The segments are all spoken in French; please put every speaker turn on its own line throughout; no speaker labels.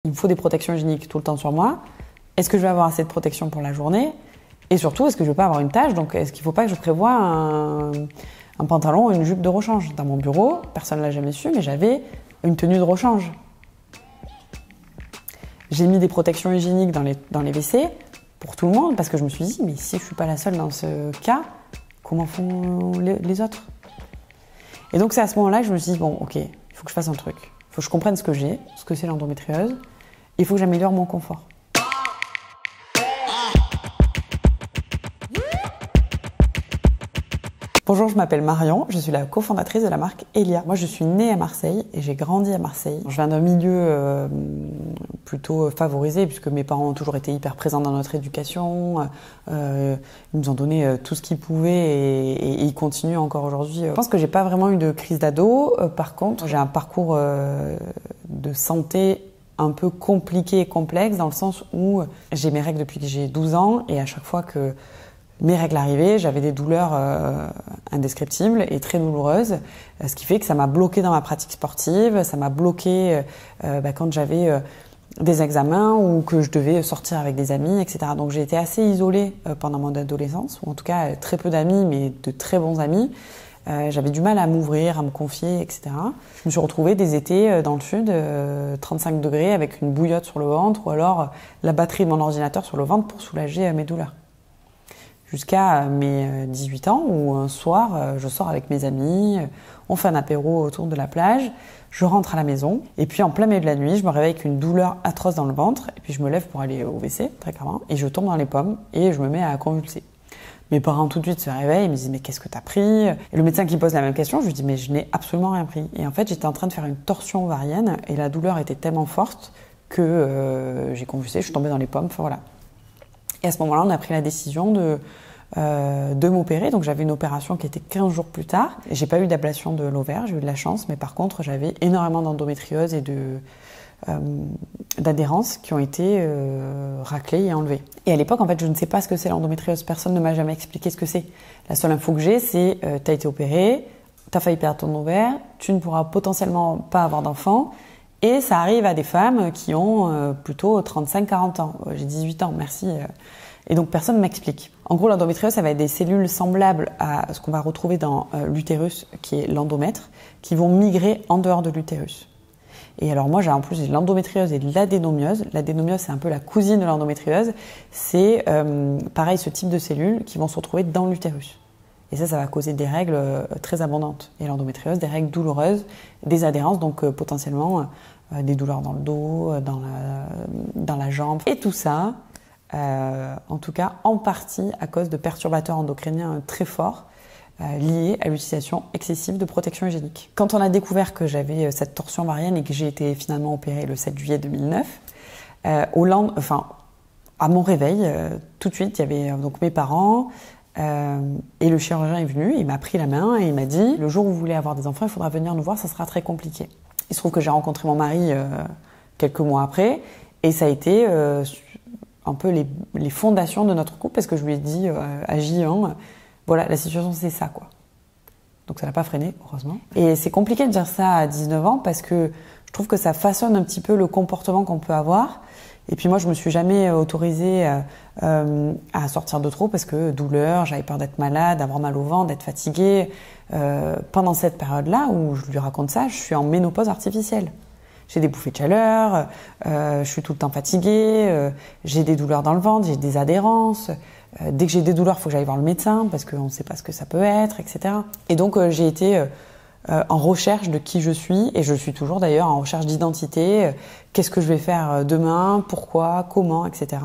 Il me faut des protections hygiéniques tout le temps sur moi. Est-ce que je vais avoir assez de protection pour la journée? Et surtout, est-ce que je ne vais pas avoir une tâche? Donc, est-ce qu'il ne faut pas que je prévoie un pantalon ou une jupe de rechange? Dans mon bureau, personne ne l'a jamais su, mais j'avais une tenue de rechange. J'ai mis des protections hygiéniques dans les WC pour tout le monde parce que je me suis dit, mais si je ne suis pas la seule dans ce cas, comment font les autres? Et donc, c'est à ce moment-là que je me suis dit, bon, ok, il faut que je fasse un truc. Il faut que je comprenne ce que j'ai, ce que c'est l'endométriose. Il faut que j'améliore mon confort. Bonjour, je m'appelle Marion, je suis la cofondatrice de la marque Elia. Moi, je suis née à Marseille et j'ai grandi à Marseille. Je viens d'un milieu plutôt favorisé puisque mes parents ont toujours été hyper présents dans notre éducation. Ils nous ont donné tout ce qu'ils pouvaient et ils continuent encore aujourd'hui. Je pense que j'ai pas vraiment eu de crise d'ado. Par contre, j'ai un parcours de santé un peu compliqué et complexe dans le sens où j'ai mes règles depuis que j'ai 12 ans et à chaque fois que mes règles arrivaient, j'avais des douleurs indescriptibles et très douloureuses, ce qui fait que ça m'a bloqué dans ma pratique sportive, ça m'a bloqué quand j'avais des examens ou que je devais sortir avec des amis, etc. Donc j'ai été assez isolée pendant mon adolescence, ou en tout cas très peu d'amis, mais de très bons amis. J'avais du mal à m'ouvrir, à me confier, etc. Je me suis retrouvée des étés dans le sud, 35 degrés, avec une bouillotte sur le ventre, ou alors la batterie de mon ordinateur sur le ventre pour soulager mes douleurs. Jusqu'à mes 18 ans où un soir, je sors avec mes amis, on fait un apéro autour de la plage, je rentre à la maison et puis en plein milieu de la nuit, je me réveille avec une douleur atroce dans le ventre et puis je me lève pour aller au WC, très clairement, et je tombe dans les pommes et je me mets à convulser. Mes parents tout de suite se réveillent, ils me disent « mais qu'est-ce que t'as pris ?» Et le médecin qui pose la même question, je lui dis « mais je n'ai absolument rien pris ». Et en fait, j'étais en train de faire une torsion ovarienne et la douleur était tellement forte que j'ai convulsé, je suis tombée dans les pommes, enfin voilà. Et à ce moment-là, on a pris la décision de m'opérer. Donc j'avais une opération qui était 15 jours plus tard. J'ai pas eu d'ablation de l'ovaire, j'ai eu de la chance, mais par contre j'avais énormément d'endométriose et d'adhérence qui ont été raclées et enlevées. Et à l'époque, en fait, je ne sais pas ce que c'est l'endométriose. Personne ne m'a jamais expliqué ce que c'est. La seule info que j'ai, c'est t'as été opéré, t'as failli perdre ton ovaire, tu ne pourras potentiellement pas avoir d'enfant. Et ça arrive à des femmes qui ont plutôt 35-40 ans. J'ai 18 ans, merci. Et donc personne ne m'explique. En gros, l'endométriose, ça va être des cellules semblables à ce qu'on va retrouver dans l'utérus, qui est l'endomètre, qui vont migrer en dehors de l'utérus. Et alors moi, en plus, j'ai l'endométriose et l'adénomiose. L'adénomiose, c'est un peu la cousine de l'endométriose. C'est pareil, ce type de cellules qui vont se retrouver dans l'utérus. Et ça va causer des règles très abondantes. Et l'endométriose, des règles douloureuses, des adhérences, donc potentiellement des douleurs dans le dos, dans la jambe. Et tout ça, en tout cas en partie à cause de perturbateurs endocriniens très forts liés à l'utilisation excessive de protection hygiénique. Quand on a découvert que j'avais cette torsion ovarienne et que j'ai été finalement opérée le 7 juillet 2009, à mon réveil, tout de suite, il y avait donc mes parents, et le chirurgien est venu, il m'a pris la main et il m'a dit « Le jour où vous voulez avoir des enfants, il faudra venir nous voir, ça sera très compliqué ». Il se trouve que j'ai rencontré mon mari quelques mois après et ça a été un peu les fondations de notre couple parce que je lui ai dit à J1, voilà, la situation c'est ça quoi. Donc ça n'a pas freiné, heureusement. Et c'est compliqué de dire ça à 19 ans parce que je trouve que ça façonne un petit peu le comportement qu'on peut avoir. Et puis moi, je me suis jamais autorisée à sortir de trop parce que douleur, j'avais peur d'être malade, d'avoir mal au ventre, d'être fatiguée. Pendant cette période-là où je lui raconte ça, je suis en ménopause artificielle. J'ai des bouffées de chaleur, je suis tout le temps fatiguée, j'ai des douleurs dans le ventre, j'ai des adhérences. Dès que j'ai des douleurs, il faut que j'aille voir le médecin parce qu'on ne sait pas ce que ça peut être, etc. Et donc j'ai été en recherche de qui je suis et je suis toujours d'ailleurs en recherche d'identité. Qu'est-ce que je vais faire demain, pourquoi, comment, etc.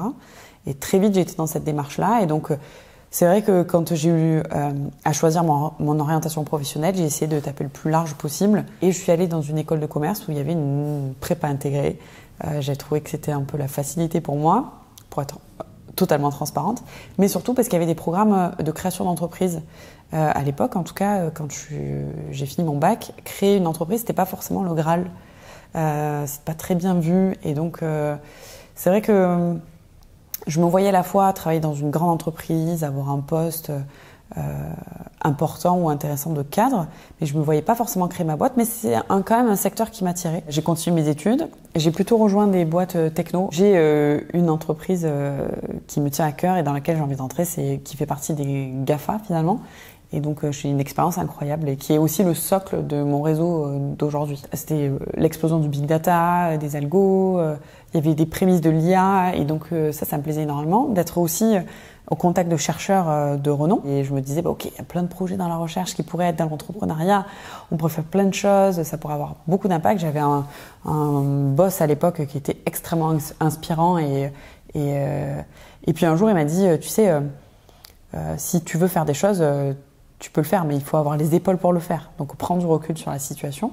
Et très vite j'ai été dans cette démarche-là et donc c'est vrai que quand j'ai eu à choisir mon orientation professionnelle, j'ai essayé de taper le plus large possible et je suis allée dans une école de commerce où il y avait une prépa intégrée. J'ai trouvé que c'était un peu la facilité pour moi, pour être totalement transparente, mais surtout parce qu'il y avait des programmes de création d'entreprise. À l'époque, en tout cas, quand j'ai fini mon bac, créer une entreprise, c'était pas forcément le Graal. C'est pas très bien vu et donc c'est vrai que je me voyais à la fois travailler dans une grande entreprise, avoir un poste important ou intéressant de cadre, mais je me voyais pas forcément créer ma boîte, mais c'est quand même un secteur qui m'attirait. J'ai continué mes études, j'ai plutôt rejoint des boîtes techno. J'ai une entreprise qui me tient à cœur et dans laquelle j'ai envie d'entrer, qui fait partie des GAFA finalement. Et donc j'ai une expérience incroyable et qui est aussi le socle de mon réseau d'aujourd'hui. C'était l'explosion du big data, des algos, il y avait des prémices de l'IA et donc ça me plaisait énormément d'être aussi au contact de chercheurs de renom. Et je me disais, ok, il y a plein de projets dans la recherche qui pourraient être dans l'entrepreneuriat, on pourrait faire plein de choses, ça pourrait avoir beaucoup d'impact. J'avais un boss à l'époque qui était extrêmement inspirant et puis un jour il m'a dit, tu sais, si tu veux faire des choses, tu peux le faire, mais il faut avoir les épaules pour le faire. Donc prends du recul sur la situation.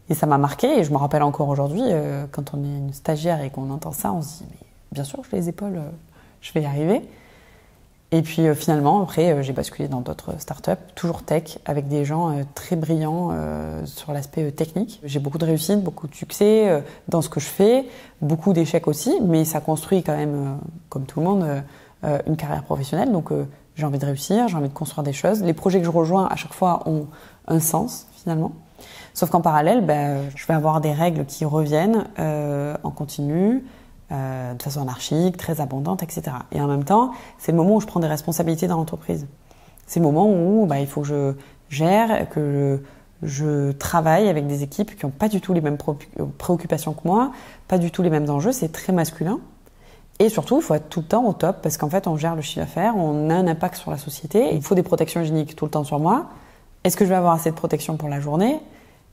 Et ça m'a marqué et je me rappelle encore aujourd'hui, quand on est une stagiaire et qu'on entend ça, on se dit, mais bien sûr, j'ai les épaules, je vais y arriver. Et puis finalement, après, j'ai basculé dans d'autres startups, toujours tech, avec des gens très brillants sur l'aspect technique. J'ai beaucoup de réussite, beaucoup de succès dans ce que je fais, beaucoup d'échecs aussi, mais ça construit quand même, comme tout le monde, une carrière professionnelle. Donc j'ai envie de réussir, j'ai envie de construire des choses. Les projets que je rejoins, à chaque fois, ont un sens, finalement. Sauf qu'en parallèle, je vais avoir des règles qui reviennent en continu, de façon anarchique, très abondante, etc. Et en même temps, c'est le moment où je prends des responsabilités dans l'entreprise. C'est le moment où il faut que je gère, que je travaille avec des équipes qui n'ont pas du tout les mêmes préoccupations que moi, pas du tout les mêmes enjeux, c'est très masculin. Et surtout, il faut être tout le temps au top, parce qu'en fait, on gère le chiffre d'affaires, on a un impact sur la société, il faut des protections hygiéniques tout le temps sur moi. Est-ce que je vais avoir assez de protection pour la journée ?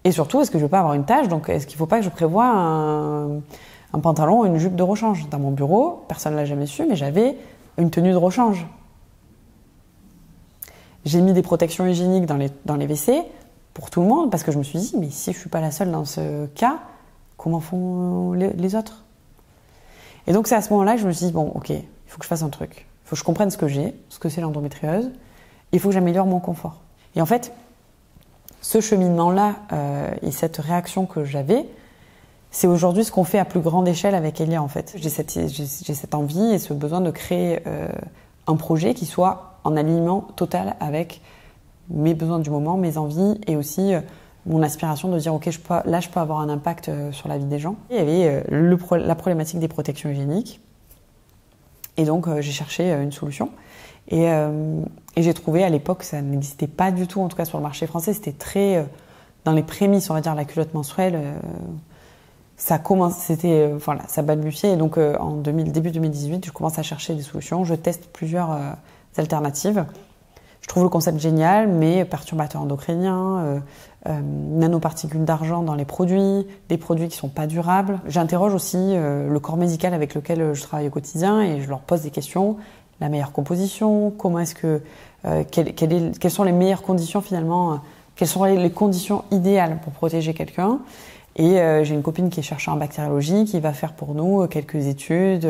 Et surtout, est-ce que je ne vais pas avoir une tâche ? Donc, est-ce qu'il ne faut pas que je prévoie un pantalon, une jupe de rechange. Dans mon bureau, personne ne l'a jamais su, mais j'avais une tenue de rechange. J'ai mis des protections hygiéniques dans les WC pour tout le monde, parce que je me suis dit, mais si je ne suis pas la seule dans ce cas, comment font les autres ? Et donc c'est à ce moment-là que je me suis dit, bon, ok, il faut que je fasse un truc. Il faut que je comprenne ce que j'ai, ce que c'est l'endométriose, et il faut que j'améliore mon confort. Et en fait, ce cheminement-là et cette réaction que j'avais, c'est aujourd'hui ce qu'on fait à plus grande échelle avec Elia, en fait. J'ai cette envie et ce besoin de créer un projet qui soit en alignement total avec mes besoins du moment, mes envies et aussi mon aspiration de dire, ok, je peux avoir un impact sur la vie des gens. Il y avait la problématique des protections hygiéniques. Et donc, j'ai cherché une solution. Et j'ai trouvé, à l'époque, ça n'existait pas du tout, en tout cas sur le marché français. C'était très dans les prémices, on va dire, la culotte menstruelle. Ça balbutiait. Et donc, début 2018, je commence à chercher des solutions. Je teste plusieurs alternatives. Je trouve le concept génial, mais perturbateurs endocriniens, nanoparticules d'argent dans les produits, des produits qui ne sont pas durables. J'interroge aussi le corps médical avec lequel je travaille au quotidien et je leur pose des questions. La meilleure composition, comment est-ce que, quelles sont les meilleures conditions finalement, quelles sont les conditions idéales pour protéger quelqu'un. Et j'ai une copine qui est chercheure en bactériologie qui va faire pour nous quelques études,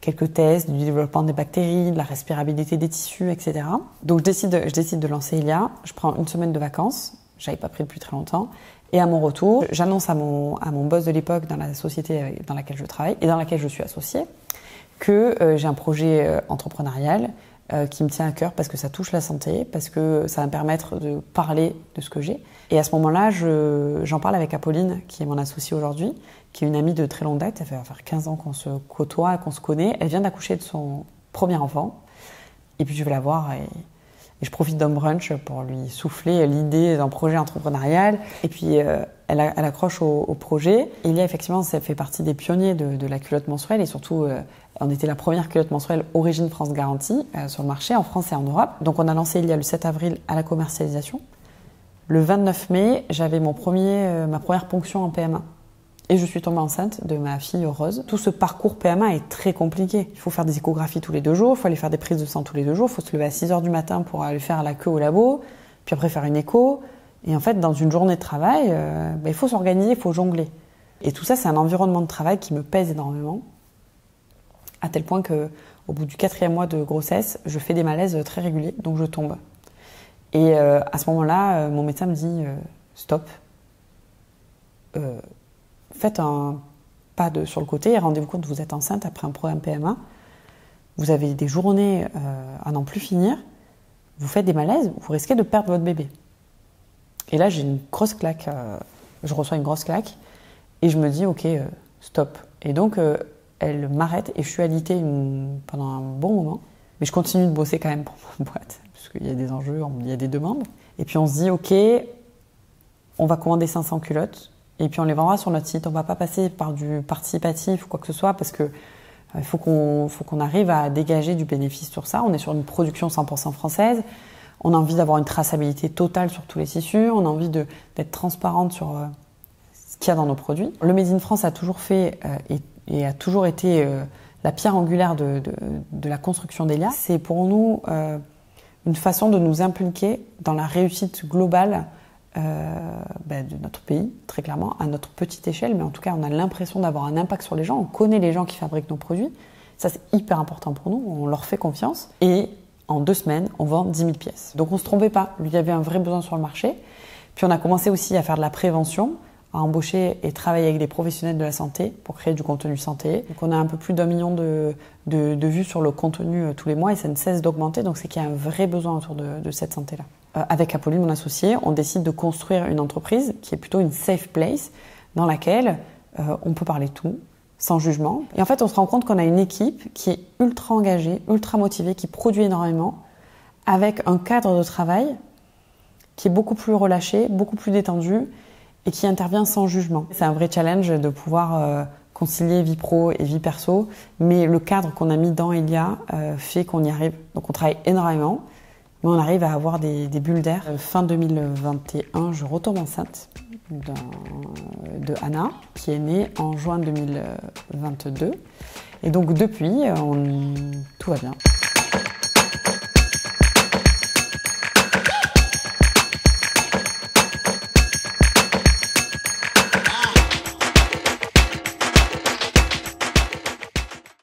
quelques tests du développement des bactéries, de la respirabilité des tissus, etc. Donc je décide de lancer Elia. Je prends une semaine de vacances. J'avais pas pris depuis très longtemps. Et à mon retour, j'annonce à mon boss de l'époque dans la société dans laquelle je travaille et dans laquelle je suis associée que j'ai un projet entrepreneurial qui me tient à cœur parce que ça touche la santé, parce que ça va me permettre de parler de ce que j'ai. Et à ce moment-là, j'en parle avec Apolline, qui est mon associée aujourd'hui, qui est une amie de très longue date. Ça fait 15 ans qu'on se côtoie, qu'on se connaît. Elle vient d'accoucher de son premier enfant. Et puis je vais la voir et je profite d'un brunch pour lui souffler l'idée d'un projet entrepreneurial. Et puis elle accroche au projet. Et il y a effectivement, ça fait partie des pionniers de la culotte menstruelle et surtout on était la première culotte menstruelle Origine France Garantie sur le marché en France et en Europe. Donc on a lancé il y a le 7 avril à la commercialisation. Le 29 mai, j'avais ma première ponction en PMA. Et je suis tombée enceinte de ma fille Rose. Tout ce parcours PMA est très compliqué. Il faut faire des échographies tous les 2 jours, il faut aller faire des prises de sang tous les 2 jours, il faut se lever à 6h du matin pour aller faire la queue au labo, puis après faire une écho. Et en fait, dans une journée de travail, il faut s'organiser, il faut jongler. Et tout ça, c'est un environnement de travail qui me pèse énormément, à tel point qu'au bout du 4e mois de grossesse, je fais des malaises très réguliers, donc je tombe. Et à ce moment-là, mon médecin me dit stop, faites un pas sur le côté et rendez-vous compte que vous êtes enceinte après un programme PMA. Vous avez des journées à n'en plus finir. vous faites des malaises, vous risquez de perdre votre bébé. Et là, j'ai une grosse claque, je reçois une grosse claque et je me dis, ok, stop. Et donc, elle m'arrête et je suis alitée pendant un bon moment. Mais je continue de bosser quand même pour ma boîte, parce qu'il y a des enjeux, il y a des demandes. Et puis on se dit, ok, on va commander 500 culottes et puis on les vendra sur notre site. On ne va pas passer par du participatif ou quoi que ce soit, parce que il faut qu'on arrive à dégager du bénéfice sur ça. On est sur une production 100% française. On a envie d'avoir une traçabilité totale sur tous les tissus. On a envie d'être transparente sur ce qu'il y a dans nos produits. Le Made in France a toujours fait et a toujours été la pierre angulaire de la construction d'Elia. C'est pour nous une façon de nous impliquer dans la réussite globale de notre pays, très clairement, à notre petite échelle, mais en tout cas, on a l'impression d'avoir un impact sur les gens. On connaît les gens qui fabriquent nos produits. Ça, c'est hyper important pour nous. On leur fait confiance. Et en 2 semaines, on vend 10 000 pièces. Donc, on ne se trompait pas. Il y avait un vrai besoin sur le marché. Puis, on a commencé aussi à faire de la prévention, à embaucher et travailler avec des professionnels de la santé pour créer du contenu santé. Donc, on a un peu plus d'1 million de vues sur le contenu tous les mois et ça ne cesse d'augmenter. Donc, c'est qu'il y a un vrai besoin autour de cette santé-là. Avec Apolline, mon associé, on décide de construire une entreprise qui est plutôt une safe place dans laquelle on peut parler de tout, sans jugement. Et en fait, on se rend compte qu'on a une équipe qui est ultra engagée, ultra motivée, qui produit énormément, avec un cadre de travail qui est beaucoup plus relâché, beaucoup plus détendu et qui intervient sans jugement. C'est un vrai challenge de pouvoir concilier vie pro et vie perso, mais le cadre qu'on a mis dans Elia fait qu'on y arrive. Donc on travaille énormément. Mais on arrive à avoir des bulles d'air. Fin 2021, je retombe enceinte de Anna, qui est née en juin 2022. Et donc depuis, tout va bien.